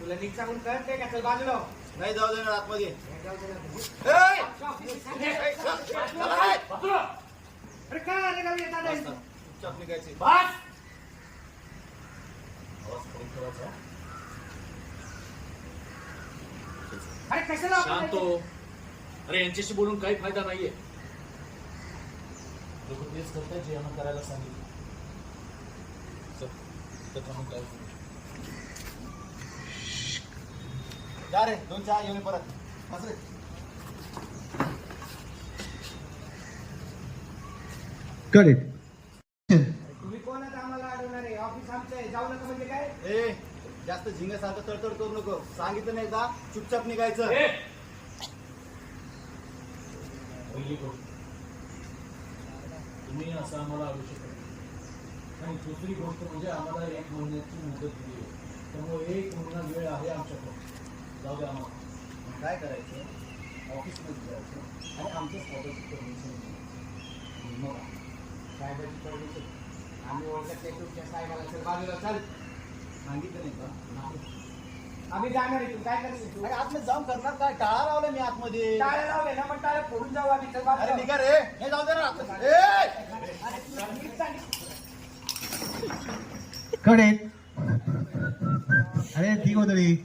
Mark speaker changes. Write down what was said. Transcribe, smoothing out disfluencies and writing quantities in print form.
Speaker 1: तुला नीट सांगून कळत नाही का? चल बाजूला हो.
Speaker 2: नाही जाऊ देणार आतमध्ये.
Speaker 1: जाऊ दे ना.
Speaker 3: बाजूला.
Speaker 1: अरे काय अरे गावी येतात आहे?
Speaker 2: चुपचाप निघायची.
Speaker 3: बस. आवाज कमी ठेवायचा.
Speaker 1: अरे कशाला आपण
Speaker 3: शांत हो. अरे यांच्याशी बोलून काही फायदा नाहीये. लोक तेच करताय जे आम्हाला करायला सांगितलं. थांबून काय
Speaker 2: जा रे 2 चहा घेऊन ये परत. बस रे.
Speaker 1: तुम्ही कोण आता आम्हाला अडवणार आहे? ऑफिस आमचं आहे. जाऊ नका म्हणजे काय?
Speaker 2: ए जास्त झिंगासारखं तडतड करू नको. सांगितलं नाही का? चुपचाप निघायचं.
Speaker 3: पहिली गोष्ट तुम्ही असं आम्हाला आवडू शकत नाही. आणि दुसरी गोष्ट म्हणजे आम्हाला 1 महिन्याची मुदत दिली आहे. त्यामुळे 1 महिना वेळ आहे आमच्याकडे. जाऊ द्या आम्हाला.
Speaker 2: काय करायचं?
Speaker 3: ऑफिसमध्ये जायचं आणि आमच्या स्वतःची परमिशन घ्यायची.
Speaker 1: मग साहेबाची परमिशन आम्ही ओळखत नाही तुमच्या साहेबाला. चल बाजूला चल.
Speaker 2: सांगितलं नाही का?
Speaker 3: नाही.
Speaker 1: आम्ही जाणार आहे. तू काय करायचं? तू
Speaker 2: अरे आतमध्ये जाऊन करणार काय? टाळा लावला मी आतमध्ये.
Speaker 1: टाळे लावले ना, मग टाळे फोडून जाऊ आम्ही. चल
Speaker 2: अरे
Speaker 1: बाजूला.
Speaker 2: निघा रे. हे जाऊ दे ना आतमध्ये. ए
Speaker 1: अरे तुला नीट सांगितलं.
Speaker 4: कडे अरे ठीक होतं रे.